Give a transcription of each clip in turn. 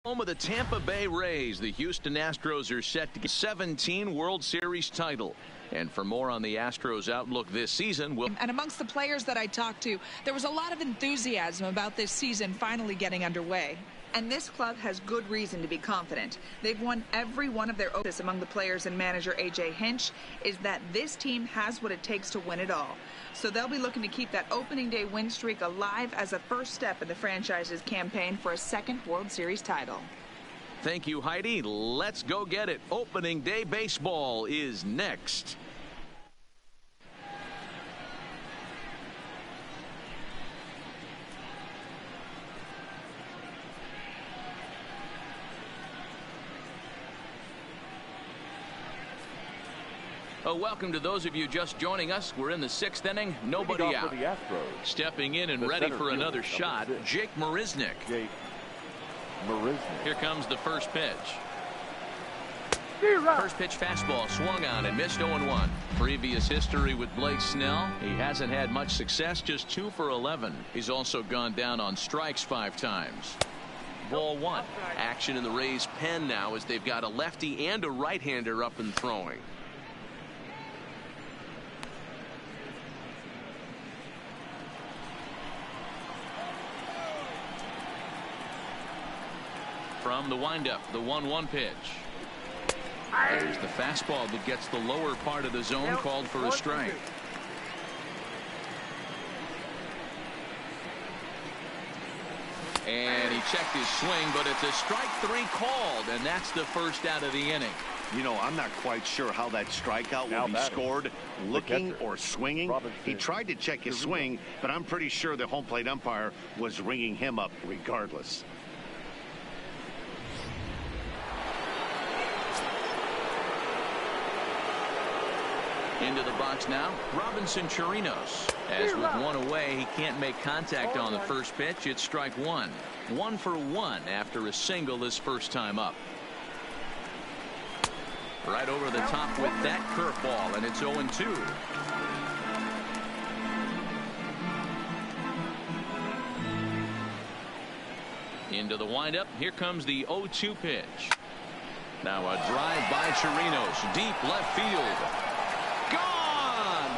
Home of the Tampa Bay Rays, the Houston Astros are set to get 17 World Series title. And for more on the Astros outlook this season, and amongst the players that I talked to, there was a lot of enthusiasm about this season finally getting underway. And this club has good reason to be confident. They've won every one of their opponents. Among the players and manager A.J. Hinch is that this team has what it takes to win it all. So they'll be looking to keep that opening day win streak alive as a first step in the franchise's campaign for a second World Series title. Thank you, Heidi. Let's go get it. Opening day baseball is next. Welcome to those of you just joining us. We're in the 6th inning. Nobody out. Stepping in and ready for another shot, Jake Marisnick. Here comes the first pitch. First pitch fastball swung on and missed 0-1. Previous history with Blake Snell. He hasn't had much success, just 2 for 11. He's also gone down on strikes 5 times. Ball 1. Action in the Rays' pen now as they've got a lefty and a right-hander up and throwing. From the windup, the 1-1 pitch. There's the fastball that gets the lower part of the zone, called for a strike. And he checked his swing, but it's a strike 3 called, and that's the first out of the inning. You know, I'm not quite sure how that strikeout will be scored, looking or swinging. He tried to check his swing, but I'm pretty sure the home plate umpire was ringing him up regardless. Into the box now, Robinson Chirinos. As with 1 away, he can't make contact on the first pitch. It's strike 1. 1 for 1 after a single his first time up. Right over the top with that curveball, and it's 0-2. Into the windup. Here comes the 0-2 pitch. Now a drive by Chirinos, deep left field. Gone!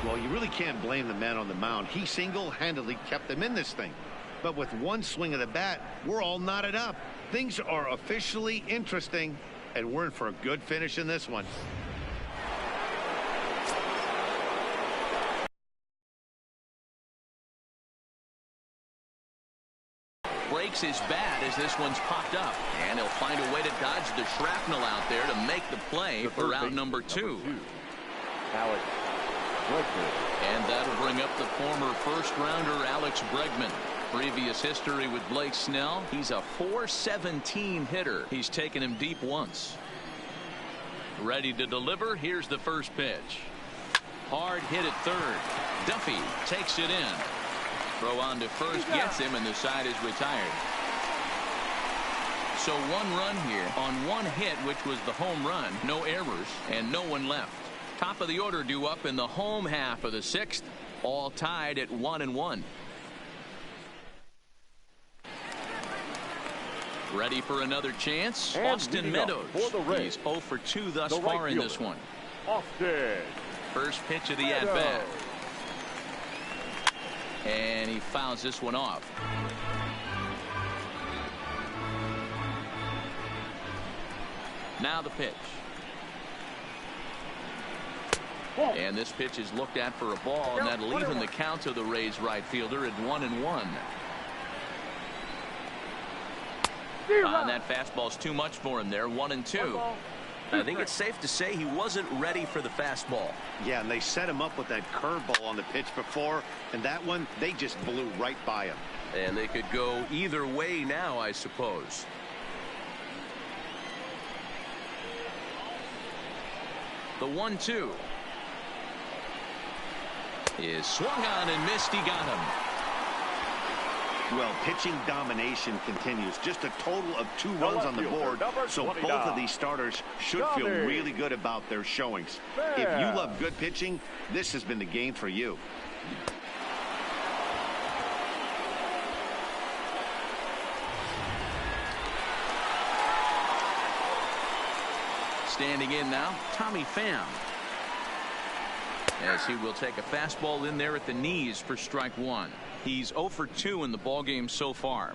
Well, you really can't blame the man on the mound. He single-handedly kept them in this thing. But with one swing of the bat, we're all knotted up. Things are officially interesting, and we're in for a good finish in this one. Breaks his bat as this one's popped up, and he'll find a way to dodge the shrapnel out there to make the play for out number 2. And that'll bring up the former first-rounder Alex Bregman. Previous history with Blake Snell. He's a .417 hitter. He's taken him deep once. Ready to deliver. Here's the first pitch. Hard hit at third. Duffy takes it in. Throw on to first gets him, and the side is retired. So 1 run here on 1 hit, which was the home run. No errors and no one left. Top of the order due up in the home half of the 6th. All tied at 1-1. Ready for another chance. And Austin Meadows. He's 0 for 2 thus far in this one. Austin. First pitch of the at-bat. And he fouls this one off. Now the pitch. And this pitch is looked at for a ball, and that'll even the count to the Rays right fielder at 1-1. And that fastball's too much for him there. 1-2. I think it's safe to say he wasn't ready for the fastball. Yeah, and they set him up with that curveball on the pitch before, and that one, they just blew right by him. And they could go either way now, I suppose. The 1-2 is swung on and missed. He got him. Well, pitching domination continues. Just a total of 2 runs on the board, so both of these starters should feel really good about their showings. If you love good pitching, this has been the game for you. Standing in now, Tommy Pham. As he will take a fastball in there at the knees for strike one. He's 0 for 2 in the ballgame so far.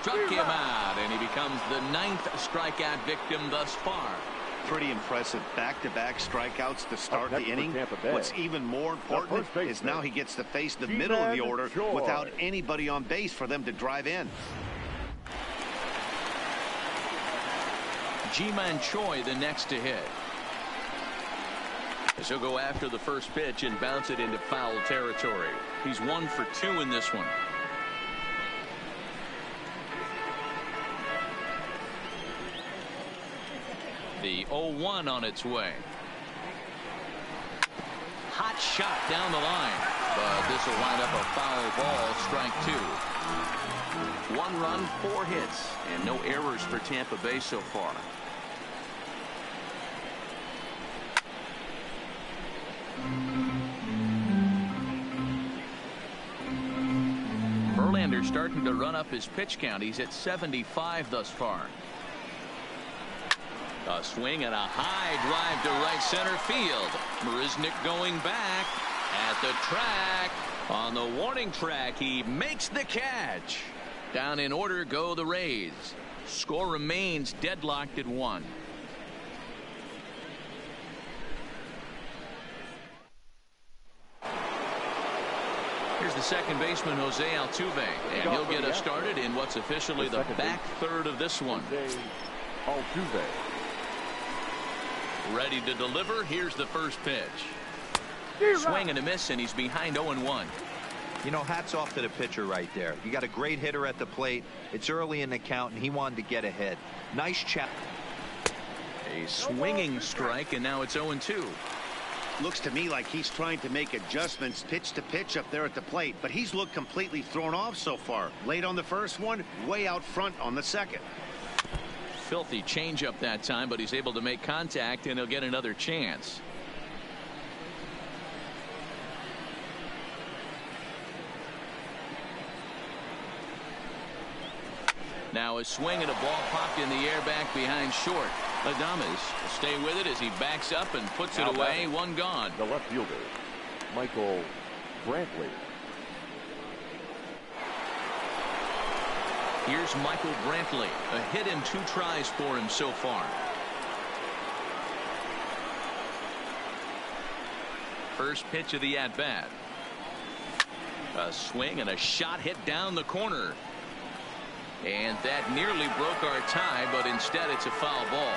Struck him out, and he becomes the 9th strikeout victim thus far. Pretty impressive back-to-back strikeouts to start the inning. What's even more important is now he gets to face the middle of the order without anybody on base for them to drive in. Ji-Man Choi the next to hit. As he'll go after the first pitch and bounce it into foul territory. He's 1 for 2 in this one. The 0-1 on its way. Hot shot down the line, but this will wind up a foul ball, strike 2. 1 run, 4 hits, and no errors for Tampa Bay so far. Verlander starting to run up his pitch count. He's at 75 thus far. A swing and a high drive to right center field. Marisnick going back at the track. On the warning track, he makes the catch. Down in order go the Rays. Score remains deadlocked at 1. Here's the second baseman, Jose Altuve, and he'll get us started in what's officially the back third of this one. Altuve. Ready to deliver. Here's the first pitch. Swing and a miss, and he's behind 0-1. You know, hats off to the pitcher right there. You got a great hitter at the plate. It's early in the count, and he wanted to get ahead. Nice chap. A swinging strike, and now it's 0-2. Looks to me like he's trying to make adjustments pitch to pitch up there at the plate, but he's looked completely thrown off so far. Late on the first one, way out front on the second. Filthy changeup that time, but he's able to make contact, and he'll get another chance. Now a swing and a ball popped in the air back behind short. Adames will stay with it as he backs up and puts it away. 1 gone. The left fielder, Michael Brantley. Here's Michael Brantley. A hit in 2 tries for him so far. First pitch of the at-bat. A swing and a shot hit down the corner. And that nearly broke our tie, but instead it's a foul ball.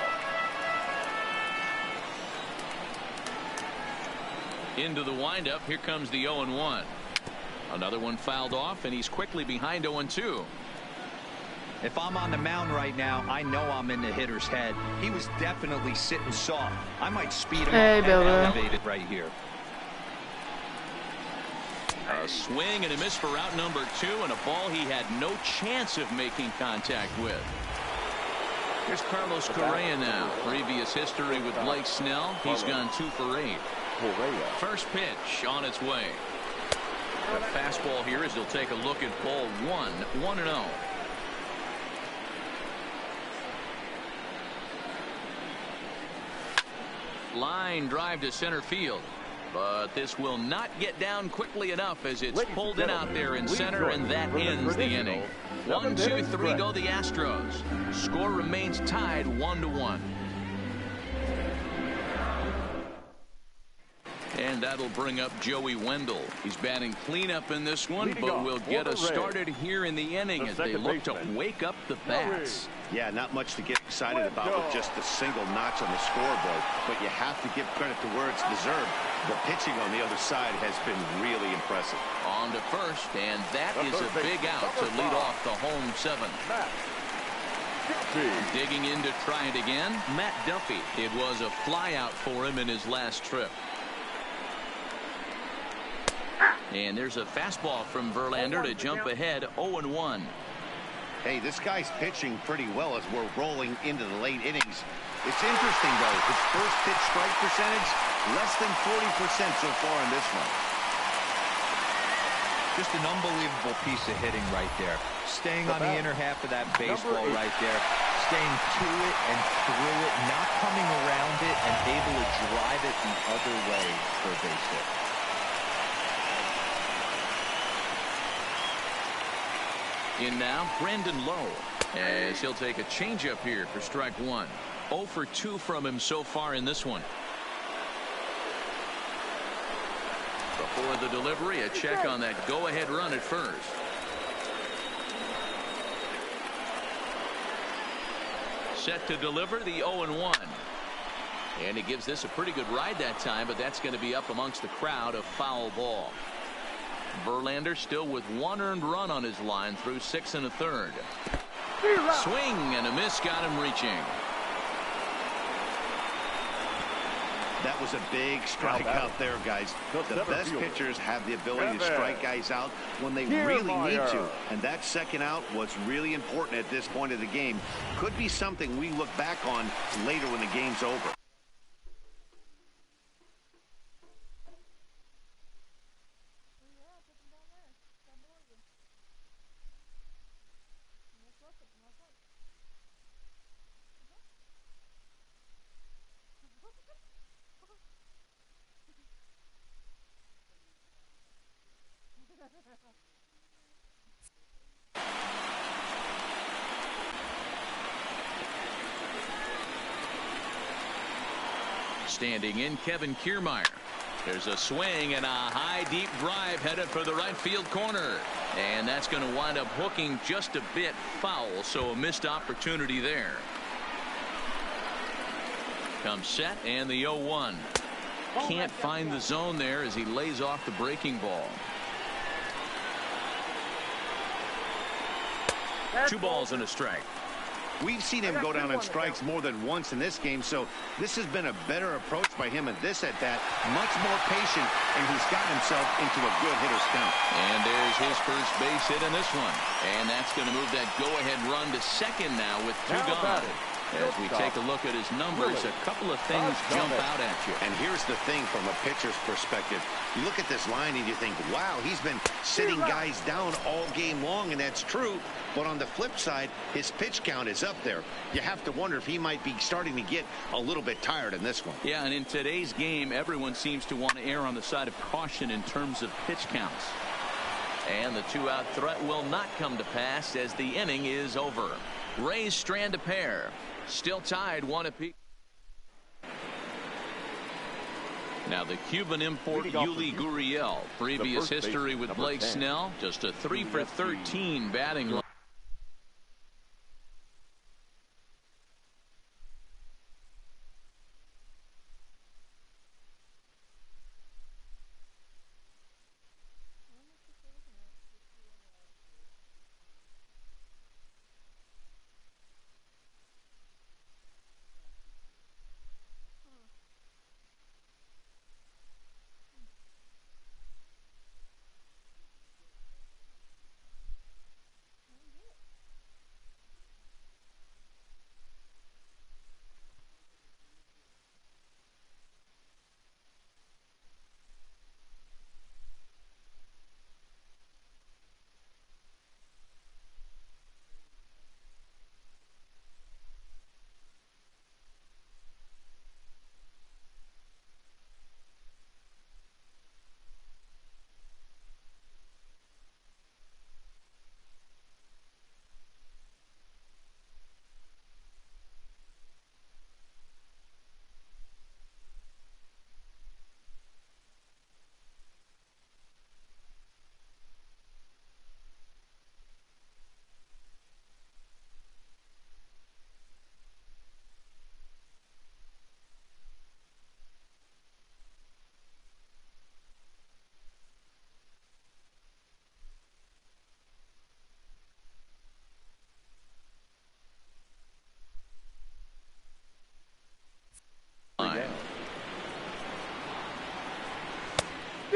Into the windup. Here comes the 0-1. Another one fouled off, and he's quickly behind 0-2. If I'm on the mound right now, I know I'm in the hitter's head. He was definitely sitting soft. I might speed him up and elevate it right here. A swing and a miss for out number 2, and a ball he had no chance of making contact with. Here's Carlos Correa now. Previous history with Blake Snell. He's gone 2 for 8. First pitch on its way. A fastball here as he'll take a look at ball 1. 1-0. Line drive to center field. But this will not get down quickly enough as it's pulled in out there in center, and that ends the inning. 1, 2, 3 go the Astros. Score remains tied 1-1. And that'll bring up Joey Wendell. He's batting cleanup in this one, but will get us started here in the inning as they look to wake up the bats. Yeah, not much to get excited about with just a single notch on the scoreboard, but you have to give credit to where it's deserved. The pitching on the other side has been really impressive. On to first, and that is a big out to lead off the home 7. Digging in to try it again, Matt Duffy. It was a fly out for him in his last trip. And there's a fastball from Verlander to jump ahead 0-1. Hey, this guy's pitching pretty well as we're rolling into the late innings. It's interesting, though. His first pitch strike percentage, less than 40% so far in this one. Just an unbelievable piece of hitting right there. Staying on the inner half of that baseball right there. Staying to it and through it, not coming around it, and able to drive it the other way for a base hit. In now, Brandon Lowe, as he'll take a changeup here for strike one. 0 for 2 from him so far in this one. Before the delivery, a check on that go-ahead run at first. Set to deliver the 0-1. And he gives this a pretty good ride that time, but that's going to be up amongst the crowd. A foul ball. Verlander still with 1 earned run on his line through 6 1/3. Swing and a miss got him reaching. That was a big strikeout there, guys. The best pitchers have the ability to strike guys out when they really need to. And that second out was really important at this point of the game. Could be something we look back on later when the game's over. Standing in, Kevin Kiermaier. There's a swing and a high deep drive headed for the right field corner, and that's going to wind up hooking just a bit foul, so a missed opportunity there. Comes set and the 0-1. Can't find the zone there as he lays off the breaking ball. 2 balls and a strike. We've seen him go down on strikes more than once in this game, so this has been a better approach by him at this at-bat. Much more patient, and he's gotten himself into a good hitter's count. And there's his first base hit in this one. And that's going to move that go-ahead run to second now with 2 gone. As we take a look at his numbers, a couple of things jump out at you. And here's the thing from a pitcher's perspective. You look at this line and you think, wow, he's been sitting guys down all game long, and that's true. But on the flip side, his pitch count is up there. You have to wonder if he might be starting to get a little bit tired in this one. Yeah, and in today's game, everyone seems to want to err on the side of caution in terms of pitch counts. And the 2-out threat will not come to pass as the inning is over. Rays strand a pair. Still tied 1 apiece. Now the Cuban import Yuli Gurriel. Previous history with Blake Snell. Just a 3 for 13 batting line.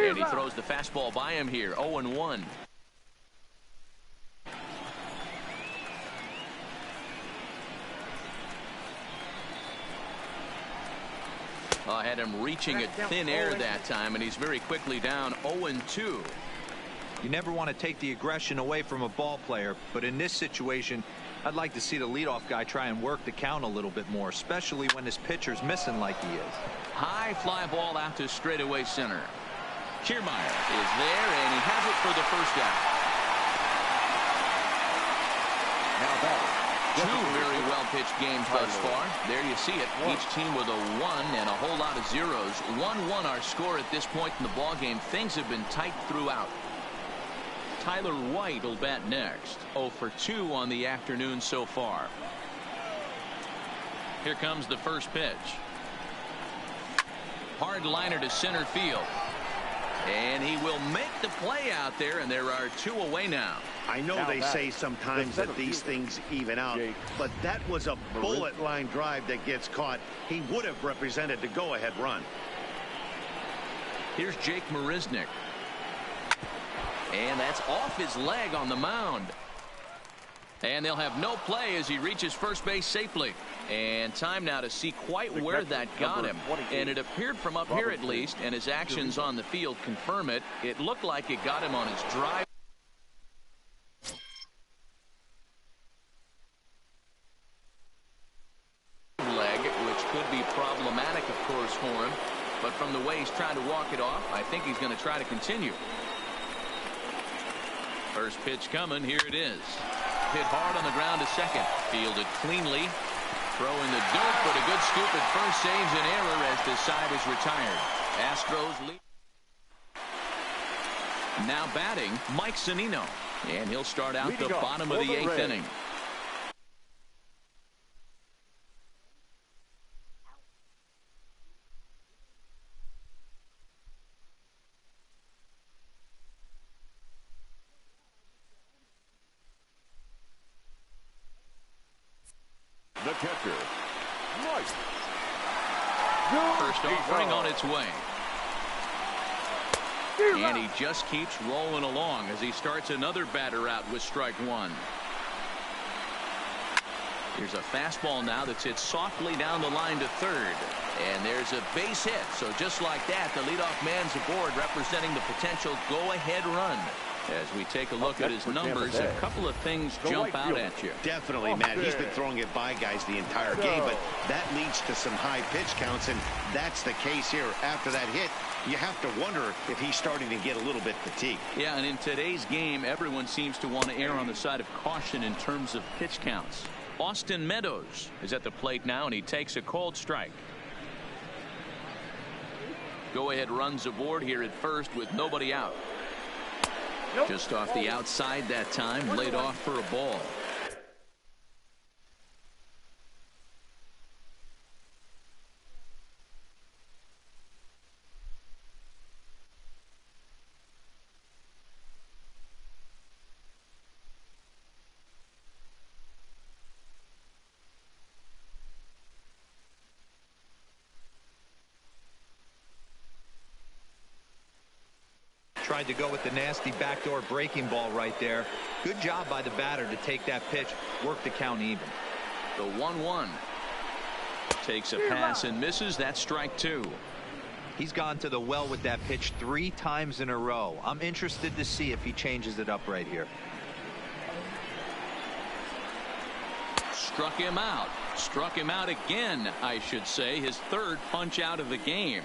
And he throws the fastball by him here. 0-1. I had him reaching at thin air that time, and he's very quickly down 0-2. You never want to take the aggression away from a ball player, but in this situation, I'd like to see the leadoff guy try and work the count a little bit more, especially when his pitcher's missing like he is. High fly ball out to straightaway center. Kiermaier is there, and he has it for the first out. Now batting. Two very well-pitched games thus far. There you see it. Each team with a 1 and a whole lot of zeros. 1-1 our score at this point in the ball game. Things have been tight throughout. Tyler White will bat next. 0 for 2 on the afternoon so far. Here comes the first pitch. Hard liner to center field. And he will make the play out there, and there are 2 away now. I know they say sometimes that these things even out, but that was a bullet line drive that gets caught. He would have represented the go-ahead run. Here's Jake Marisnick. And that's off his leg on the mound. And they'll have no play as he reaches first base safely. And time now to see quite where that got him. And it appeared from up here at least, and his actions on the field confirm it. It looked like it got him on his drive leg, which could be problematic, of course, for him. But from the way he's trying to walk it off, I think he's going to try to continue. First pitch coming. Here it is. Hit hard on the ground to second. Fielded cleanly. Throw in the dirt, but a good scoop at first saves an error as the side is retired. Astros lead. Now batting, Mike Zunino. And he'll start out the bottom of the 8th inning. The catcher, Mike. First offering on its way. And he just keeps rolling along as he starts another batter out with strike 1. Here's a fastball now that's hit softly down the line to third. And there's a base hit. So just like that, the leadoff man's aboard, representing the potential go-ahead run. As we take a look at his numbers, a couple of things jump out at you. Definitely, Matt. He's been throwing it by guys the entire game, but that leads to some high pitch counts, and that's the case here. After that hit, you have to wonder if he's starting to get a little bit fatigued. Yeah, and in today's game, everyone seems to want to err on the side of caution in terms of pitch counts. Austin Meadows is at the plate now, and he takes a cold strike. Go-ahead runs aboard here at first with nobody out. Just off the outside that time, laid off for a ball. Tried to go with the nasty backdoor breaking ball right there. Good job by the batter to take that pitch, work the count even. The 1-1. Takes a pass and misses. That's strike 2. He's gone to the well with that pitch 3 times in a row. I'm interested to see if he changes it up right here. Struck him out. Struck him out again, I should say. His 3rd punch out of the game.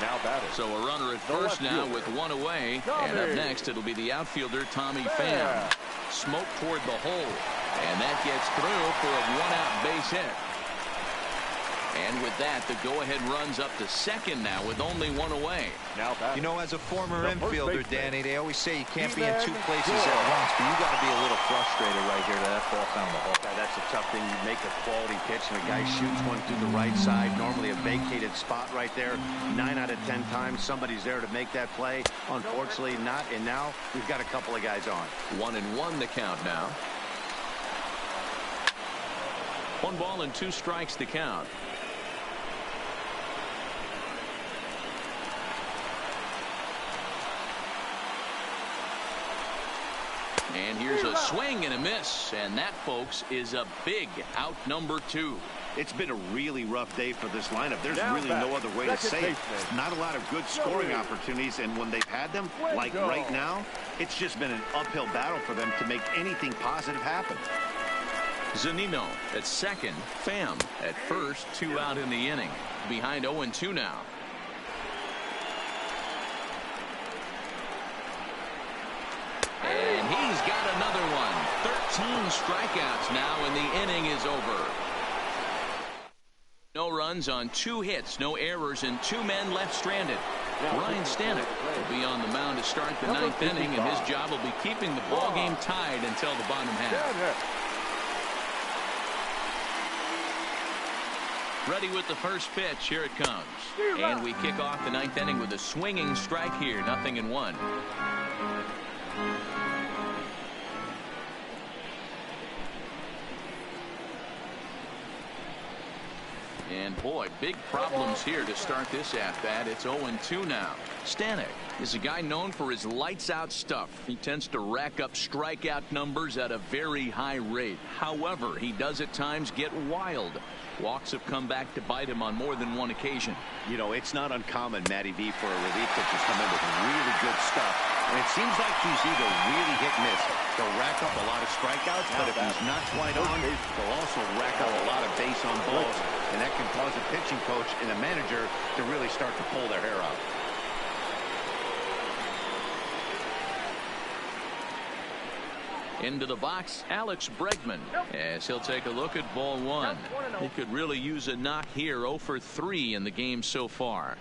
Now batting. So a runner at first now with 1 away. And up next, it'll be the outfielder, Tommy Pham. Smoke toward the hole. And that gets through for a 1-out base hit. And with that, the go-ahead runs up to second now with only 1 away. Now batting. You know, as a former infielder, Danny, they always say you can't be in 2 places at once, but you got to be a little frustrated right here that ball found the hole. That's a tough thing. You make a quality pitch and a guy shoots one through the right side, normally a vacated spot right there. 9 out of 10 times somebody's there to make that play. Unfortunately not, and now we've got a couple of guys on. 1-1 the count now. 1 ball and 2 strikes the count. And here's a swing and a miss. And that, folks, is a big out number 2. It's been a really rough day for this lineup. There's Now really back, no other way to second say it. baseman. Not a lot of good scoring opportunities, and when they've had them, like right now, it's just been an uphill battle for them to make anything positive happen. Zunino at second, Pham at first, 2 out in the inning. Behind 0-2 now. And he's got another one. 13 strikeouts now, and the inning is over. No runs on 2 hits, no errors, and 2 men left stranded. Ryan Stanek will be on the mound to start the 9th inning, and his job will be keeping the ball game tied until the bottom half. Ready with the first pitch. Here it comes. And we kick off the 9th inning with a swinging strike here. 0-1. And boy, big problems here to start this at-bat. It's 0-2 now. Stanek is a guy known for his lights-out stuff. He tends to rack up strikeout numbers at a very high rate. However, he does at times get wild. Walks have come back to bite him on more than one occasion. You know, it's not uncommon, Matty V, for a relief pitcher to come in with really good stuff. And it seems like he's either really hit miss. He'll rack up a lot of strikeouts, but if he's not quite on, he'll also rack up a lot of base on balls. And that can cause a pitching coach and a manager to really start to pull their hair out. Into the box, Alex Bregman, as he'll take a look at ball 1. He could really use a knock here. 0 for 3 in the game so far.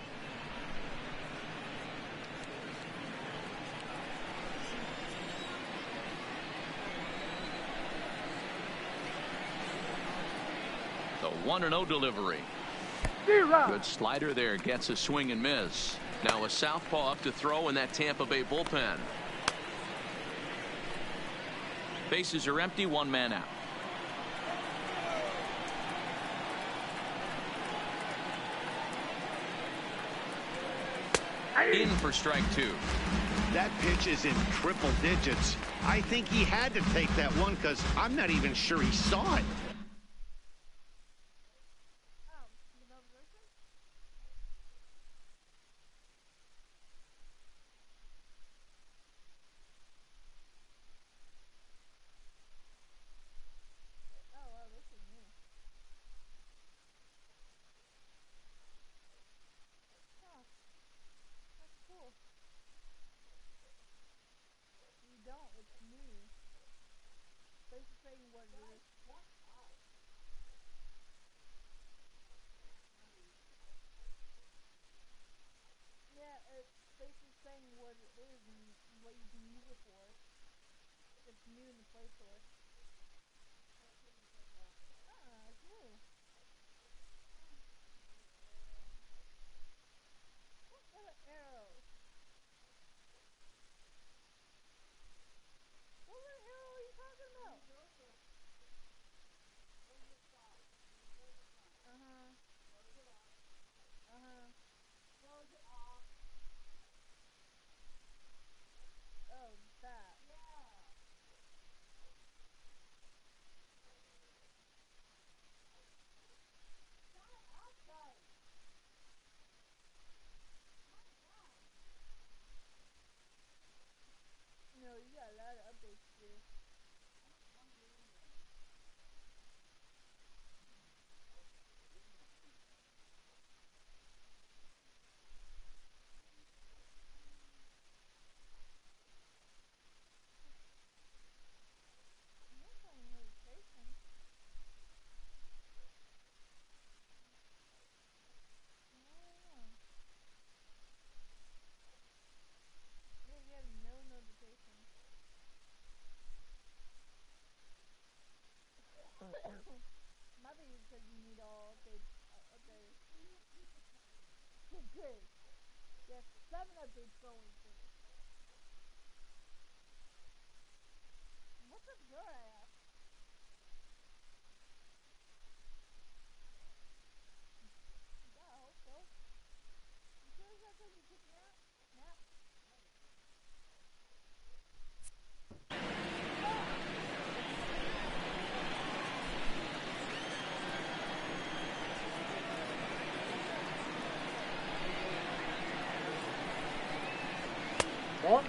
The 1-0 delivery. Good slider there, gets a swing and miss. Now a southpaw up to throw in that Tampa Bay bullpen. Bases are empty, 1 man out. In for strike 2. That pitch is in triple digits. I think he had to take that one because I'm not even sure he saw it.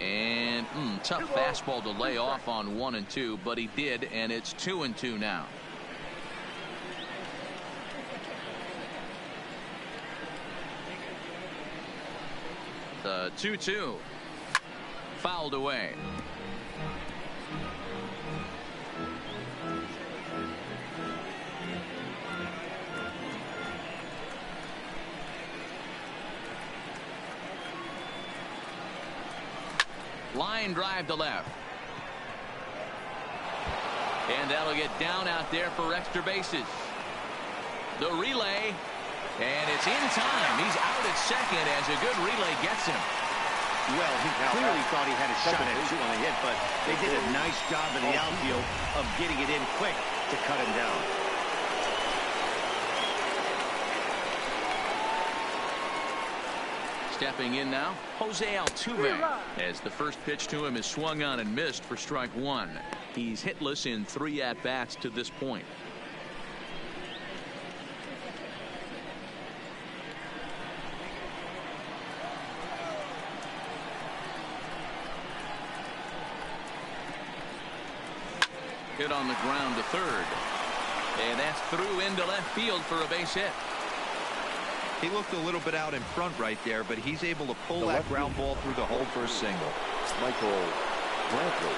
And tough fastball to lay off on 1 and 2, but he did, and it's 2 and 2 now. The 2-2 fouled away. Line drive to left. And that'll get down out there for extra bases. The relay. And it's in time. He's out at second as a good relay gets him. Well, he clearly thought he had a shot at 2 on the hit, but they did a nice job in the outfield of getting it in quick to cut him down. Stepping in now, Jose Altuve, as the first pitch to him is swung on and missed for strike 1. He's hitless in 3 at-bats to this point. Hit on the ground to third. And that's through into left field for a base hit. He looked a little bit out in front right there, but he's able to pull that ground ball through the hole for a single. Michael Brantley.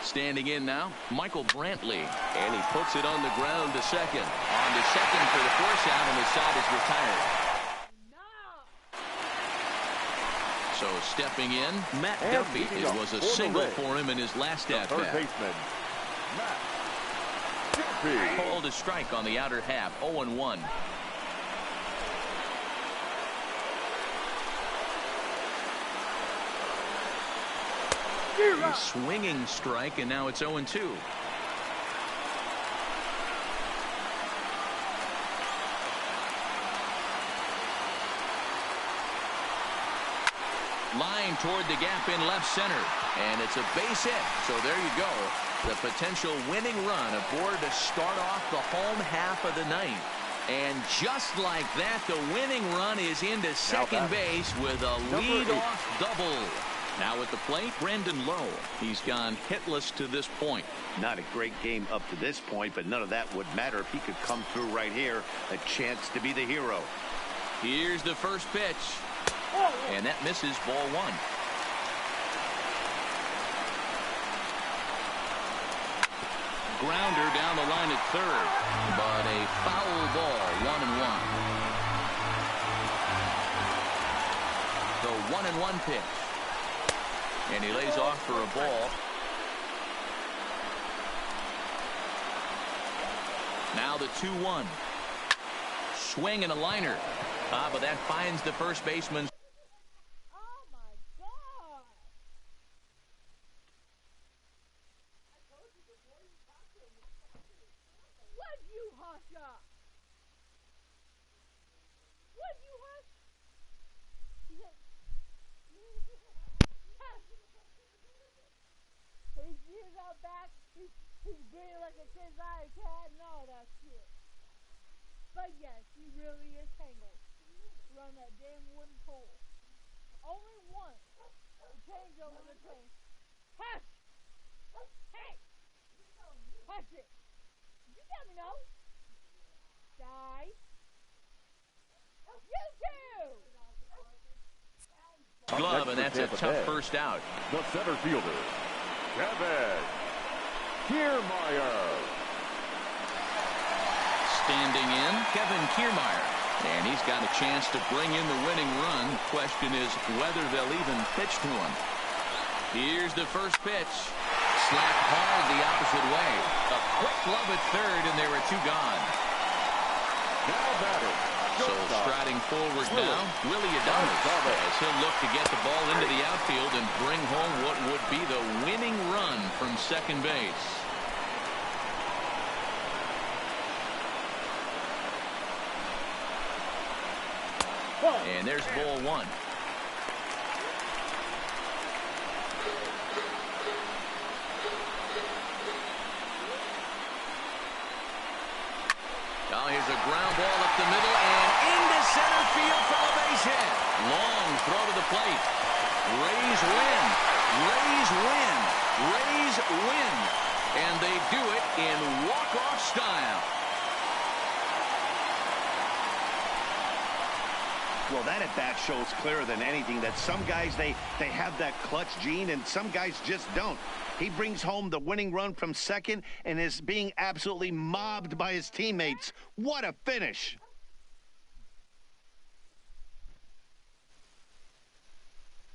Standing in now, Michael Brantley. And he puts it on the ground to second. On to second for the force out, and the side is retired. So stepping in, Matt Duffy. It was a single for him in his last at-bat. Third baseman, Matt Duffy. Called a strike on the outer half, 0-1. A swinging strike, and now it's 0-2. Line toward the gap in left center, and it's a base hit. So there you go, the potential winning run aboard to start off the home half of the ninth. And just like that, the winning run is into second base with a leadoff double. Now at the plate, Brandon Lowe. He's gone hitless to this point. Not a great game up to this point, but none of that would matter if he could come through right here. A chance to be the hero. Here's the first pitch. And that misses, ball 1. Grounder down the line at third, but a foul ball, 1-1. The 1-1 pitch. And he lays off for a ball. Now the 2-1. Swing and a liner. But that finds the first baseman. He's gritty like a kid's iPad and all that shit. But yes, he really is tangled around that damn wooden pole. Only once to change over the tank. Hush! Hey! Hush it! You let me know. Die. You too! Glove, and that's a tough first out. The center fielder, Kevin Kiermaier. Standing in, Kevin Kiermaier. And he's got a chance to bring in the winning run. Question is whether they'll even pitch to him. Here's the first pitch. Slapped hard the opposite way. A quick glove at third, and there were 2 gone. Now batting. So striding forward now, Willie Adames, as he'll look to get the ball into the outfield and bring home what would be the winning run from second base. And there's ball 1. Now here's a ground ball up the middle, walk-off style. Well, that at-bat shows clearer than anything that some guys, they have that clutch gene, and some guys just don't. He brings home the winning run from second and is being absolutely mobbed by his teammates. What a finish.